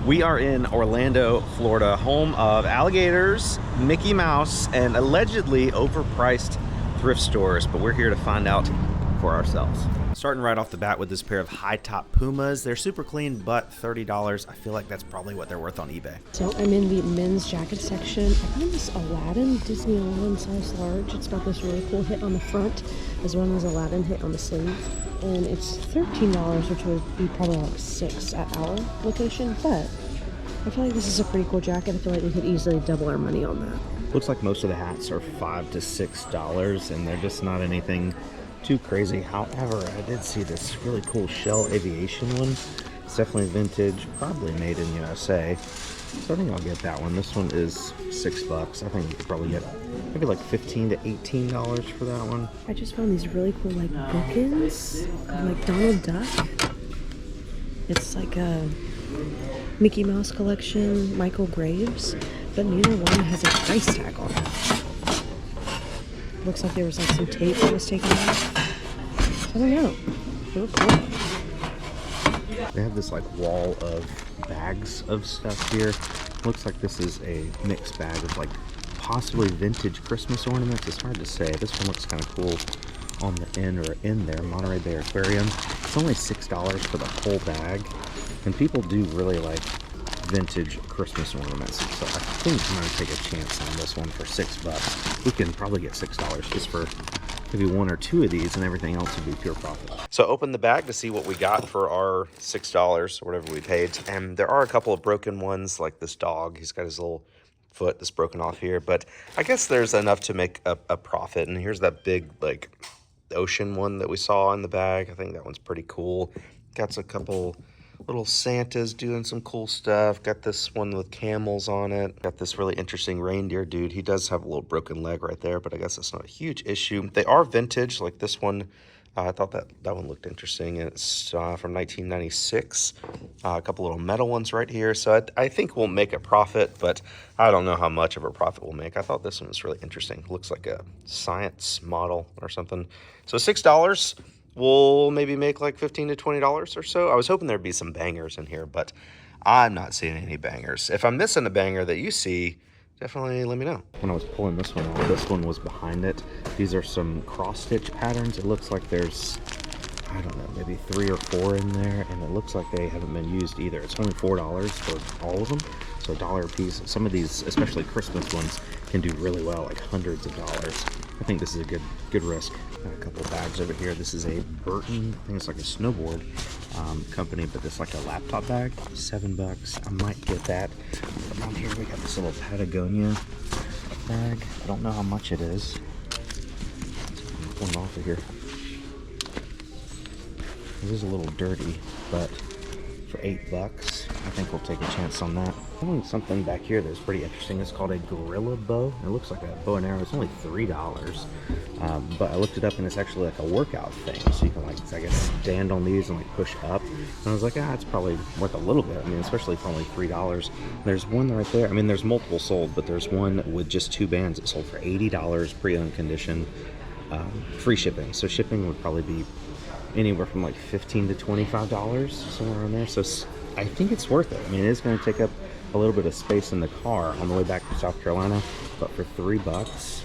We are in Orlando, Florida, home of alligators, Mickey Mouse, and allegedly overpriced thrift stores, but we're here to find out for ourselves. Starting right off the bat with this pair of high-top Pumas. They're super clean, but $30. I feel like that's probably what they're worth on eBay. So I'm in the men's jacket section. I found this Aladdin, Disney Aladdin size large. It's got this really cool hit on the front, as well as Aladdin hit on the sleeve. And it's $13, which would be probably like $6 at our location, but I feel like this is a pretty cool jacket. I feel like we could easily double our money on that. Looks like most of the hats are $5 to $6, and they're just not anything too crazy. However, I did see this really cool shell aviation one. It's definitely vintage, probably made in USA. So I think I'll get that one. This one is $6. I think you could probably get maybe like $15 to $18 for that one. I just found these really cool like bookends, like Donald Duck. It's like a Mickey Mouse collection, Michael Graves, but neither one has a price tag on it. Looks like there was like some tape that was taken off. I don't know. They look cool. They have this like wall of bags of stuff here. Looks like this is a mixed bag of like possibly vintage Christmas ornaments. It's hard to say. This one looks kind of cool on the end or in there. Monterey Bay Aquarium. It's only $6 for the whole bag. And people do really like vintage Christmas ornaments. So I think I'm going to take a chance on this one for $6. We can probably get $6 just for maybe one or two of these, and everything else would be pure profit. So open the bag to see what we got for our $6 or whatever we paid. And there are a couple of broken ones, like this dog. He's got his little foot that's broken off here, but I guess there's enough to make a profit. And here's that big like ocean one that we saw in the bag. I think that one's pretty cool. Got a couple little Santas doing some cool stuff. Got this one with camels on it. Got this really interesting reindeer dude. He does have a little broken leg right there, but I guess that's not a huge issue. They are vintage, like this one. I thought that one looked interesting. It's from 1996. A couple little metal ones right here. So I think we'll make a profit, but I don't know how much of a profit we'll make. I thought this one was really interesting. Looks like a science model or something. So $6. We'll maybe make like $15 to $20 or so. I was hoping there'd be some bangers in here, but I'm not seeing any bangers. If I'm missing a banger that you see, definitely let me know. When I was pulling this one off, this one was behind it. These are some cross-stitch patterns. It looks like there's, I don't know, maybe 3 or 4 in there, and it looks like they haven't been used either. It's only $4 for all of them, so $1 a piece. Some of these, especially Christmas ones, can do really well, like hundreds of dollars. I think this is a good risk. Got a couple of bags over here. This is a Burton, I think it's like a snowboard company, but it's like a laptop bag. $7. I might get that. Around here we got this little Patagonia bag. I don't know how much it is. I'm pulling off of here. It is a little dirty, but for $8, I think we'll take a chance on that. Something back here that's pretty interesting. It's called a gorilla bow. It looks like a bow and arrow. It's only $3. But I looked it up, and it's actually like a workout thing. So you can like, I guess, stand on these and like push up. And I was like, it's probably worth a little bit. I mean, especially for only $3. There's one right there. I mean, there's multiple sold, but there's one with just 2 bands that sold for $80, pre-owned condition, free shipping. So shipping would probably be anywhere from like $15 to $25, somewhere around there. So I think it's worth it. I mean, it is going to take up a little bit of space in the car on the way back to South Carolina, but for $3,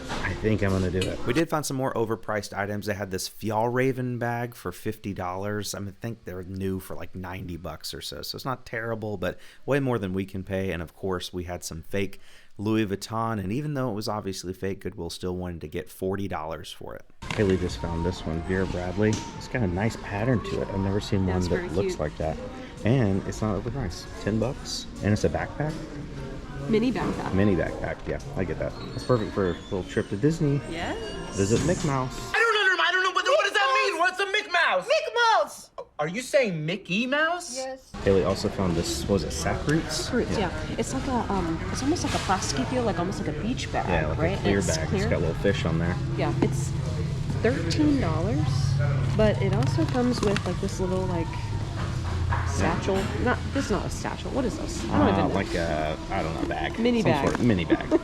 I think I'm going to do it. We did find some more overpriced items. They had this Fjallraven bag for $50. I think they're new for like $90 or so. So it's not terrible, but way more than we can pay. And of course, we had some fake Louis Vuitton, and even though it was obviously fake, Goodwill still wanted to get $40 for it. Haley just found this one, Vera Bradley. It's got a nice pattern to it. I've never seen one that looks like that. And it's not overpriced. $10. And it's a backpack? Mini backpack. Mini backpack, yeah, I get that. That's perfect for a little trip to Disney. Yes. Visit Mickey Mouse. I don't know, but what does that mean? What's a Mickey Mouse? Mickey Mouse! Are you saying Mickey Mouse? Yes. Haley also found this, what was it, sack roots? Fruits, yeah. It's like a, it's almost like a plasticky feel, like almost like a beach bag, Yeah, like right? a clear It's bag. clear. It's got little fish on there. Yeah, it's $13, but it also comes with like this little like satchel. Not this. Is not a satchel. What is this? I don't even know. Like a, I don't know, bag. Mini Some bag. sort of mini bag.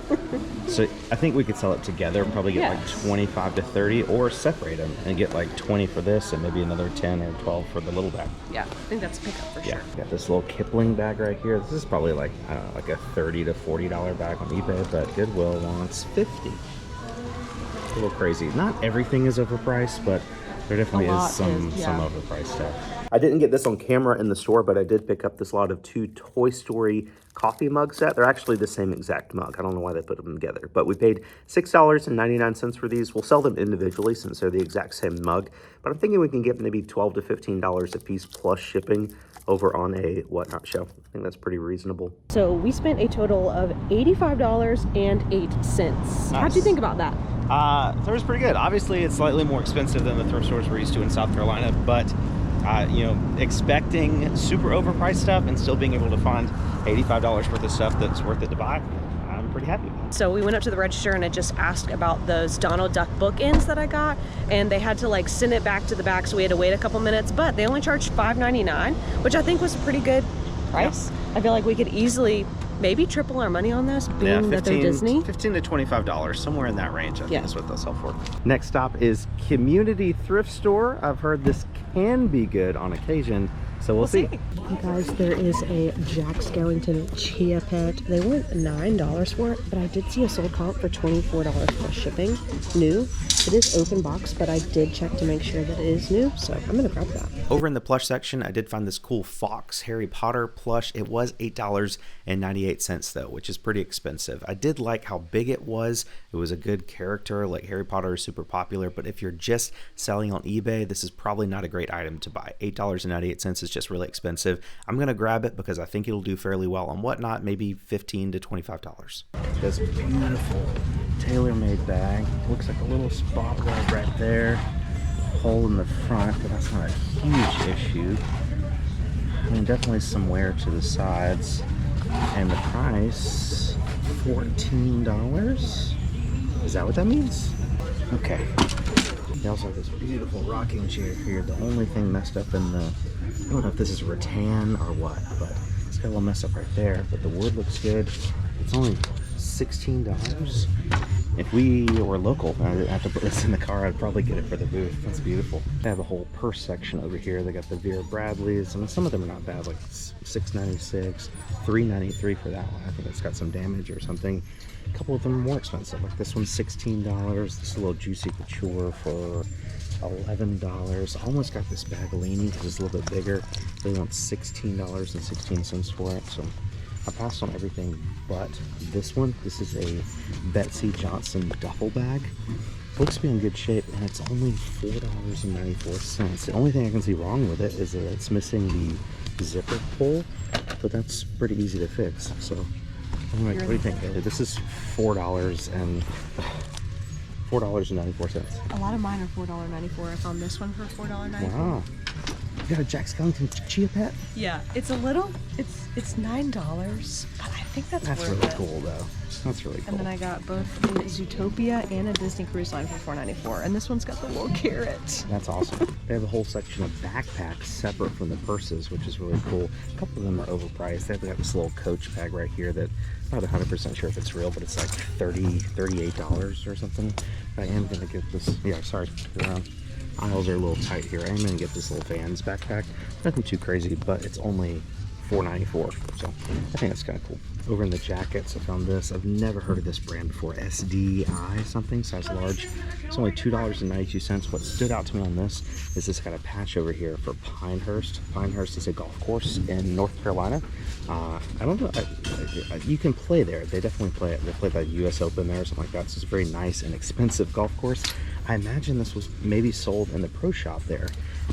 So I think we could sell it together, probably get like 25 to 30, or separate them and get like 20 for this and maybe another 10 or 12 for the little bag. Yeah, I think that's a pickup for sure. Got this little Kipling bag right here. This is probably like, I don't know, like a $30 to $40 bag on eBay, but Goodwill wants 50. A little crazy. Not everything is overpriced, but there definitely is some overpriced stuff. I didn't get this on camera in the store, but I did pick up this lot of 2 Toy Story coffee mug set. They're actually the same exact mug. I don't know why they put them together, but we paid $6.99 for these. We'll sell them individually since they're the exact same mug, but I'm thinking we can get maybe $12 to $15 a piece plus shipping over on a Whatnot show. I think that's pretty reasonable. So we spent a total of $85.08. Nice. How'd you think about that? That was pretty good. Obviously, it's slightly more expensive than the thrift stores we're used to in South Carolina, but you know, expecting super overpriced stuff and still being able to find $85 worth of stuff that's worth it to buy, I'm pretty happy. So we went up to the register and I just asked about those Donald Duck bookends that I got, and they had to like send it back to the back, so we had to wait a couple minutes, but they only charged $5.99, which I think was a pretty good price. Yeah. I feel like we could easily maybe triple our money on this, being that they're Disney. $15 to $25, somewhere in that range, I think is what they'll sell for. Next stop is Community Thrift Store. I've heard this can be good on occasion, so we'll see. You guys, there is a Jack Skellington Chia Pet. They want $9 for it, but I did see a sold comp for $24 plus shipping. New. It is open box, but I did check to make sure that it is new, so I'm gonna grab that. Over in the plush section, I did find this cool Fox Harry Potter plush. It was $8.98 though, which is pretty expensive. I did like how big it was. It was a good character. Like, Harry Potter is super popular, but if you're just selling on eBay, this is probably not a great item to buy. $8.98 is just really expensive. I'm gonna grab it because I think it'll do fairly well on Whatnot, maybe $15 to $25. This beautiful tailor-made bag. Looks like a little spot weld right there. Hole in the front, but that's not a huge issue. I mean, definitely some wear to the sides. And the price, $14. Is that what that means? Okay. They also have this beautiful rocking chair here. The only thing messed up in the, I don't know if this is rattan or what, but it's got a little mess up right there. But the wood looks good. It's only $16. If we were local and I didn't have to put this in the car, I'd probably get it for the booth. That's beautiful. They have a whole purse section over here. They got the Vera Bradleys. I mean, some of them are not bad, like $6.96, $3.93 for that one. I think it's got some damage or something. A couple of them are more expensive. Like this one's $16. This is a little Juicy Couture for $11. I almost got this Bagolini because it's a little bit bigger. They want $16.16 for it. So I passed on everything but this one. This is a Betsy Johnson duffel bag. Looks to be in good shape, and it's only $4.94. The only thing I can see wrong with it is that it's missing the zipper pull, but that's pretty easy to fix. So, anyway, what do you think, Haley? This is $4.94. A lot of mine are $4.94. I found this one for $4.94. Wow. You got a Jack Skellington Chia Pet? Yeah, it's a little, it's $9, but I think that's worth really it. cool though. That's really cool. And then I got both a Zootopia and a Disney Cruise Line for $4.94, and this one's got the little carrot. That's awesome. They have a whole section of backpacks separate from the purses, which is really cool. A couple of them are overpriced. They've got this little Coach bag right here that I'm not 100% sure if it's real, but it's like $38 or something. I am gonna get this. Yeah, sorry. Around. Aisles are a little tight here. I am going to get this little Vans backpack. Nothing too crazy, but it's only $4.94, so I think that's kind of cool. Over in the jackets, I found this. I've never heard of this brand before. SDI something, size large. It's only $2.92. What stood out to me on this is this got a patch over here for Pinehurst. Pinehurst is a golf course in North Carolina. I don't know. You can play there. They definitely play it. They play the US Open there or something like that. So it's a very nice and expensive golf course. I imagine this was maybe sold in the pro shop there.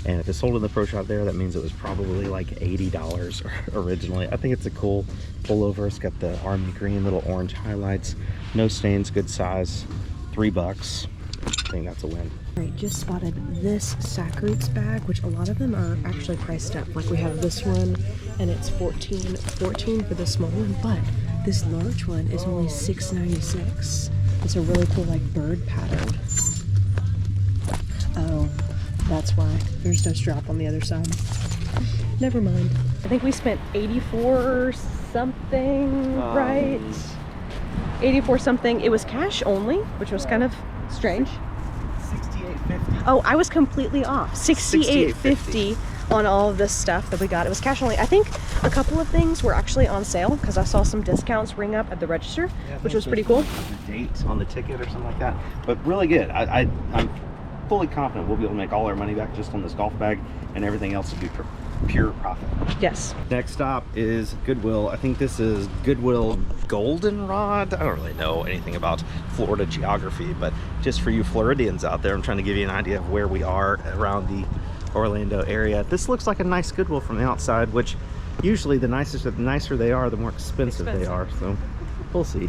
And if it's sold in the pro shop there, that means it was probably like $80 originally. I think it's a cool pullover. It's got the army green, little orange highlights, no stains, good size, $3. I think that's a win. All right, just spotted this Sacroots bag, which a lot of them are actually priced up. Like we have this one, and it's $14 for the small one, but this large one is only $6.96. It's a really cool like bird pattern. Oh, that's why. There's no strap on the other side. Never mind. I think we spent 84 something, right? 84 something. It was cash only, which was kind of strange. $68.50. Oh, I was completely off. $68.50 on all of this stuff that we got. It was cash only. I think a couple of things were actually on sale because I saw some discounts ring up at the register, which was pretty cool. The date on the ticket or something like that, but really good. I'm fully confident we'll be able to make all our money back just on this golf bag, and everything else will be pure profit. Yes. Next stop is Goodwill. I think this is Goodwill Goldenrod. I don't really know anything about Florida geography, but just for you Floridians out there, I'm trying to give you an idea of where we are around the Orlando area. This looks like a nice Goodwill from the outside, which usually the nicer they are, the more expensive they are. So we'll see.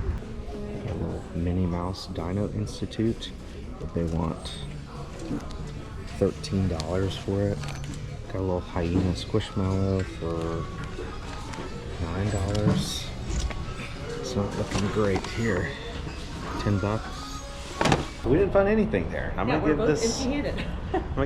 A little Minnie Mouse Dino Institute, but they want $13 for it. Got a little hyena squishmallow for $9. It's not looking great here. $10. We didn't find anything there. I'm gonna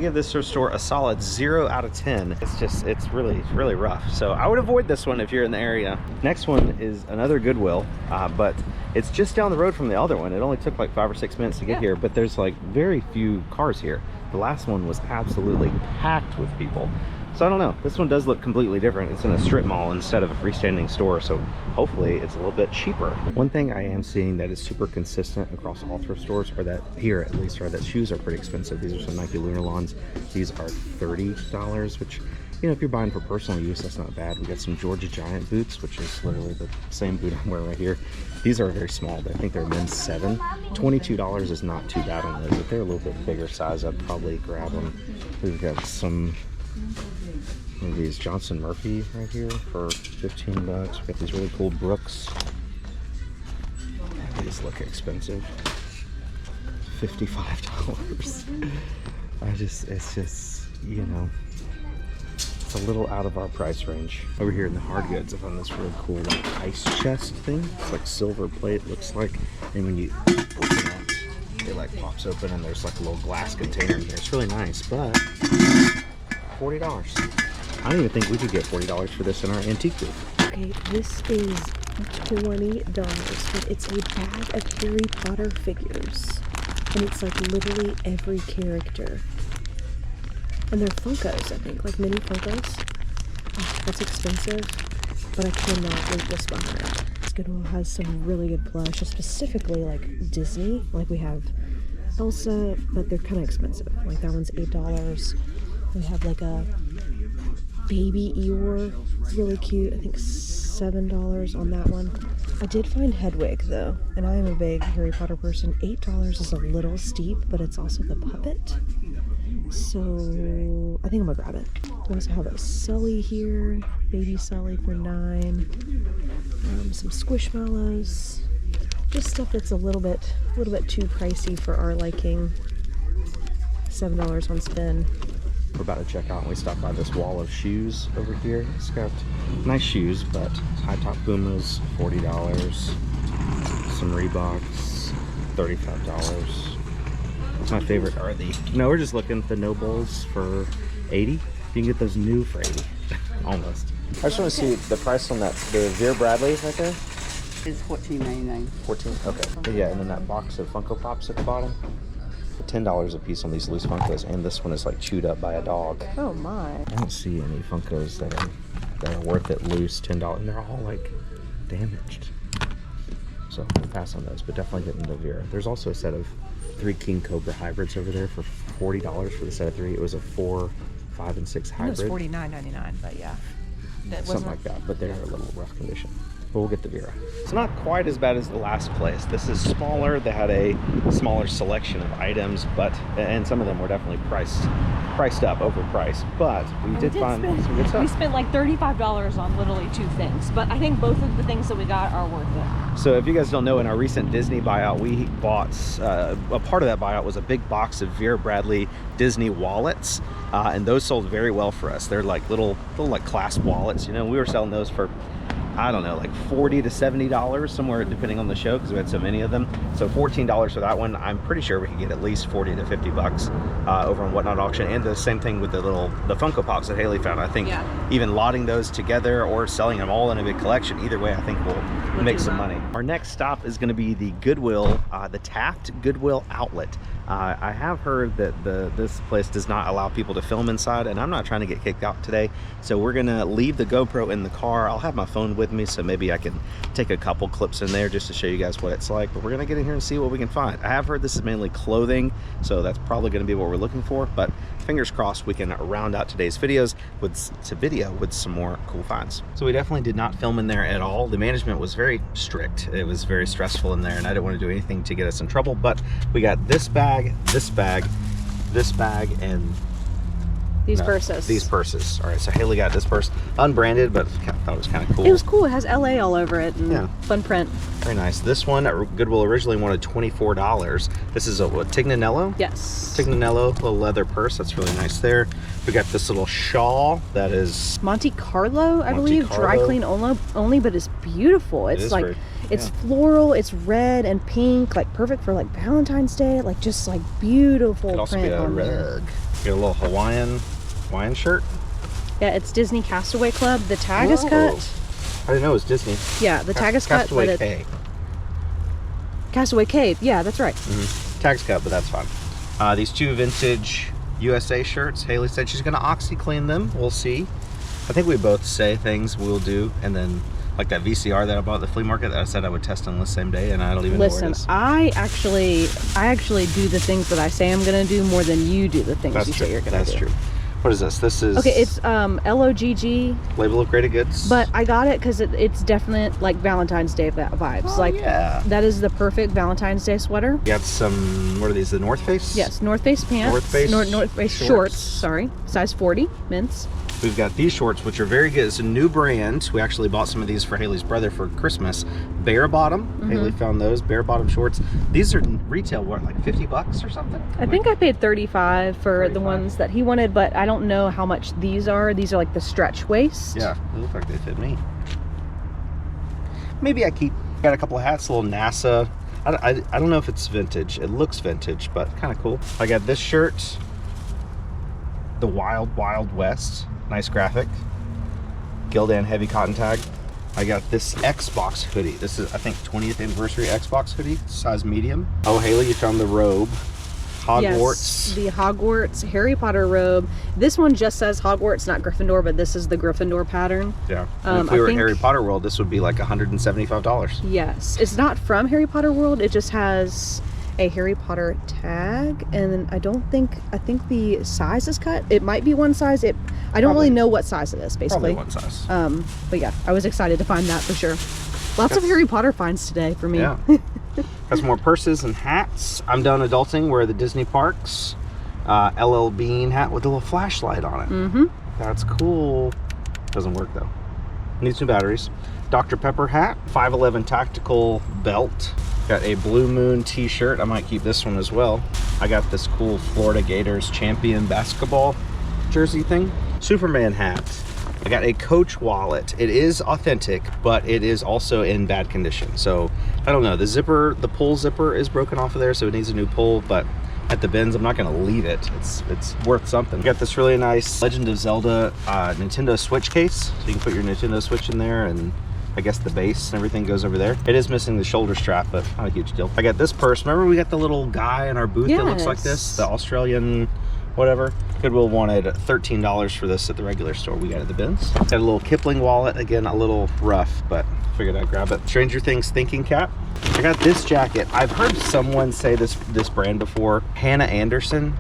give this store a solid 0 out of 10. It's really rough. So I would avoid this one if you're in the area. Next one is another Goodwill, but it's just down the road from the other one. It only took like 5 or 6 minutes to get here, but there's like very few cars here. The last one was absolutely packed with people. So I don't know. This one does look completely different. It's in a strip mall instead of a freestanding store, so hopefully it's a little bit cheaper. One thing I am seeing that is super consistent across all thrift stores, or that here at least, are that shoes are pretty expensive. These are some Nike Lunarlons. These are $30, which, you know, if you're buying for personal use, that's not bad. We got some Georgia Giant boots, which is literally the same boot I'm wearing right here. These are very small. I think they're men's 7. $22 is not too bad on those. If they're a little bit bigger size, I'd probably grab them. We've got some of these Johnson Murphy right here for $15. We got these really cool Brooks. These look expensive. $55. It's just, you know, it's a little out of our price range. Over here in the hard goods, I found this really cool like ice chest thing. It's like silver plate, looks like, and when you open it, it like pops open and there's like a little glass container in there. It's really nice, but $40. I don't even think we could get $40 for this in our antique booth. Okay, this is $20, but it's a bag of Harry Potter figures. And it's like literally every character. And they're Funkos, I think, like mini Funkos. Oh, that's expensive, but I cannot leave this behind. Goodwill has some really good plush, specifically like Disney. Like we have Elsa, but they're kind of expensive. Like that one's $8. We have like a baby Eeyore, really cute. I think $7 on that one. I did find Hedwig though, and I am a big Harry Potter person. $8 is a little steep, but it's also the puppet. So I think I'm gonna grab it. We also have a Sully here, baby Sully for $9. Some Squishmallows, just stuff that's a little bit too pricey for our liking. $7 on spin. We're about to check out and we stopped by this wall of shoes over here. It's got nice shoes, but high top Pumas, $40. Some Reeboks, $35. My favorite are the, no, we're just looking at the No Bulls for $80. You can get those new for $80, almost. I just want to see the price on that, the Vera Bradley right there. It's $14.99. 14, okay. Yeah, and then that box of Funko Pops at the bottom. $10 a piece on these loose Funkos, and this one is like chewed up by a dog. Oh my. I don't see any Funkos that are worth it loose, $10, and they're all like damaged. So we'll pass on those, but definitely get into Vera. There's also a set of 3 King Cobra hybrids over there for $40 for the set of 3. It was a 4, 5, and 6 hybrid. It was $49.99, but yeah. Something like that, but they're a little rough condition. But we'll get the Vera. It's not quite as bad as the last place. This is smaller. They had a smaller selection of items, and some of them were definitely priced up, overpriced. But we did find some good stuff. We spent like $35 on literally 2 things, but I think both of the things that we got are worth it. So if you guys don't know, in our recent Disney buyout, we bought, a part of that buyout was a big box of Vera Bradley Disney wallets, and those sold very well for us. They're like little like clasp wallets, you know. We were selling those for, I don't know, like $40 to $70 somewhere, depending on the show, because we had so many of them. So $14 for that one. I'm pretty sure we could get at least 40 to 50 bucks over on Whatnot Auction. And the same thing with the Funko Pops that Haley found. I think even lotting those together or selling them all in a big collection, either way, I think we'll make some money. Our next stop is going to be the Goodwill, the Taft Goodwill outlet. I have heard that this place does not allow people to film inside, and I'm not trying to get kicked out today, so we're gonna leave the GoPro in the car. I'll have my phone with me, so maybe I can take a couple clips in there just to show you guys what it's like, but we're gonna get in here and see what we can find. I have heard this is mainly clothing, so that's probably gonna be what we're looking for, but fingers crossed we can round out today's videos with some more cool finds. So we definitely did not film in there at all. The management was very strict. It was very stressful in there, and I didn't want to do anything to get us in trouble, but we got this bag, this bag, this bag, and these purses. These purses. All right, so Haley got this purse, unbranded, but I thought it was kind of cool. It was cool. It has LA all over it, and fun print. Very nice. This one at Goodwill originally wanted $24. This is a what, Tignanello? Yes. Tignanello, little leather purse. That's really nice there. We got this little shawl that is Monte Carlo, I believe. Dry clean only, but it's beautiful. It's like it's floral. It's red and pink, like perfect for like Valentine's Day. Like just like beautiful. Could also print be a on rug. there. Get a little Hawaiian shirt. Yeah, it's Disney Castaway Club. The tag is cut. I didn't know it was Disney. Yeah, the tag is cut. Castaway K. Castaway K. Yeah, that's right. Tag's cut, but that's fine. These two vintage USA shirts. Haley said she's gonna OxyClean them. We'll see. I think we both say things we'll do, and then like that VCR that I bought at the flea market that I said I would test on the same day, and I don't even know where it is. I actually do the things that I say I'm gonna do more than you do the things you say you're gonna do. That's true. What is this? This is... Okay, it's LOGG. Label of Graded Goods. But I got it because it's definite like Valentine's Day vibes. Oh, like, yeah. That is the perfect Valentine's Day sweater. You got some, what are these, the North Face? Yes, North Face pants. North Face shorts, sorry. Size 40, men's. We've got these shorts, which are very good. It's a new brand. We actually bought some of these for Haley's brother for Christmas. Bare bottom. Haley found those bare bottom shorts. These are retail, what, like 50 bucks or something? I think I paid 35 for the ones that he wanted, but I don't know how much these are. These are like the stretch waist. Yeah, they look like they fit me. Maybe got a couple of hats, a little NASA. I don't know if it's vintage. It looks vintage, but kind of cool. I got this shirt, the Wild Wild West. Nice graphic. Gildan heavy cotton tag. I got this Xbox hoodie. This is, I think, 20th anniversary Xbox hoodie, size medium. Oh, Haley, you found the robe. Hogwarts. Yes, the Hogwarts Harry Potter robe. This one just says Hogwarts, not Gryffindor, but this is the Gryffindor pattern. Yeah. And if we were at Harry Potter World, this would be like $175. Yes. It's not from Harry Potter World. It just has a Harry Potter tag, and I think the size is cut. It might be one size. I don't really know what size it is, basically. Probably one size. But yeah, I was excited to find that for sure. Lots of Harry Potter finds today for me. Yeah. Got some more purses and hats. I'm done adulting. We're at the Disney parks. LL Bean hat with a little flashlight on it. That's cool. Doesn't work though. Needs new batteries. Dr. Pepper hat. 511 tactical belt. Got a Blue Moon t-shirt. I might keep this one as well. I got this cool Florida Gators champion basketball jersey thing. Superman hat. I got a Coach wallet. It is authentic, but it is also in bad condition. So I don't know. The pull zipper is broken off of there, so it needs a new pull, but at the bins, I'm not gonna leave it. It's worth something. Got this really nice Legend of Zelda Nintendo Switch case. So you can put your Nintendo Switch in there, and I guess the base and everything goes over there. It is missing the shoulder strap, but not a huge deal. I got this purse. Remember we got the little guy in our booth that looks like this? The Australian whatever. Goodwill wanted $13 for this at the regular store. We got it at the bins. Got a little Kipling wallet. Again, a little rough, but figured I'd grab it. Stranger Things thinking cap. I got this jacket. I've heard someone say this brand before. Hannah Anderson.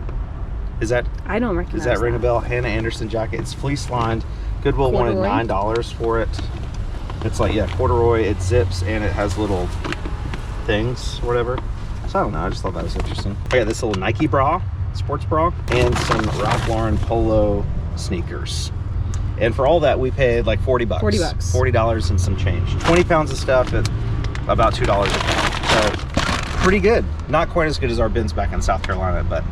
Is that? I don't recognize Does that ring a bell? Hannah Anderson jacket. It's fleece lined. Goodwill wanted $9 for it. It's like, yeah, corduroy. It zips and it has little things or whatever. So I don't know. I just thought that was interesting. I got this little Nike bra, sports bra, and some Ralph Lauren polo sneakers. And for all that, we paid like 40 bucks. $40 and some change. 20 pounds of stuff at about $2 a pound. So pretty good. Not quite as good as our bins back in South Carolina, but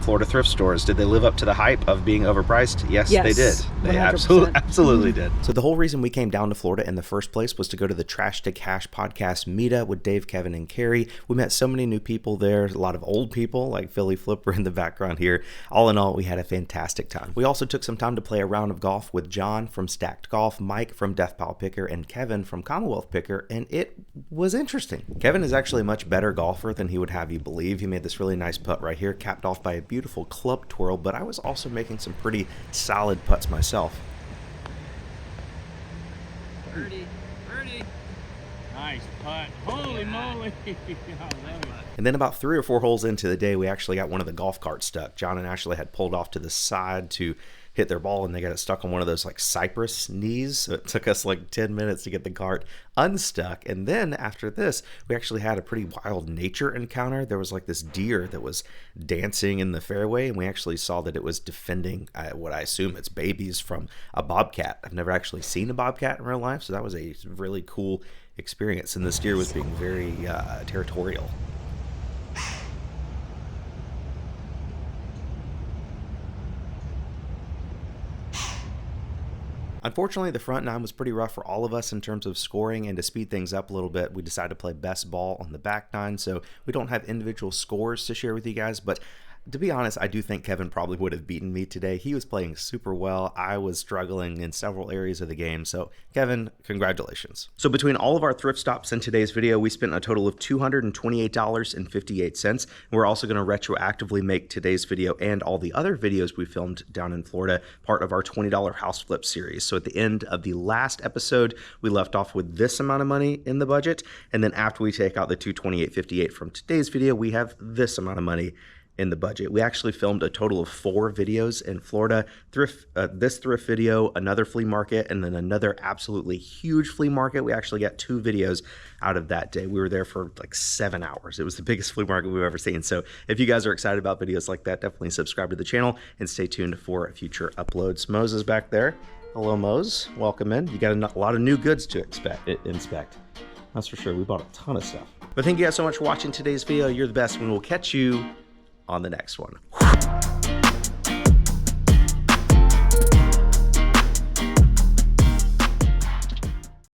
Florida thrift stores. Did they live up to the hype of being overpriced? Yes, they did. They 100%. absolutely did. So the whole reason we came down to Florida in the first place was to go to the Trash to Cash podcast meetup with Dave, Kevin, and Carrie. We met so many new people there, a lot of old people like Philly Flipper in the background here. All in all, we had a fantastic time. We also took some time to play a round of golf with John from Stacked Golf, Mike from Death Pile Picker, and Kevin from Commonwealth Picker, and it was interesting. Kevin is actually a much better golfer than he would have you believe. He made this really nice putt right here, capped off by a beautiful club twirl, but I was also making some pretty solid putts myself. Birdie. Nice putt. Holy moly. I love it. And then about 3 or 4 holes into the day, we actually got one of the golf carts stuck. John and Ashley had pulled off to the side to hit their ball, and they got it stuck on one of those like cypress knees. So it took us like 10 minutes to get the cart unstuck. And then after this, we actually had a pretty wild nature encounter. There was like this deer that was dancing in the fairway, and we actually saw that it was defending what I assume it's babies from a bobcat. I've never actually seen a bobcat in real life, so that was a really cool experience. And this deer was being very territorial. Unfortunately, the front 9 was pretty rough for all of us in terms of scoring, and to speed things up a little bit, we decided to play best ball on the back 9, so we don't have individual scores to share with you guys, but to be honest, I do think Kevin probably would have beaten me today. He was playing super well. I was struggling in several areas of the game. So Kevin, congratulations. So between all of our thrift stops in today's video, we spent a total of $228.58. We're also going to retroactively make today's video and all the other videos we filmed down in Florida part of our $20 house flip series. So at the end of the last episode, we left off with this amount of money in the budget. And then after we take out the $228.58 from today's video, we have this amount of money in the budget. We actually filmed a total of 4 videos in Florida. This thrift video, another flea market, and then another absolutely huge flea market. We actually got 2 videos out of that day. We were there for like 7 hours. It was the biggest flea market we've ever seen. So if you guys are excited about videos like that, definitely subscribe to the channel and stay tuned for future uploads. Mose is back there. Hello, Mose. Welcome in. You got a lot of new goods to inspect. That's for sure. We bought a ton of stuff. But thank you guys so much for watching today's video. You're the best, and we'll catch you on the next one.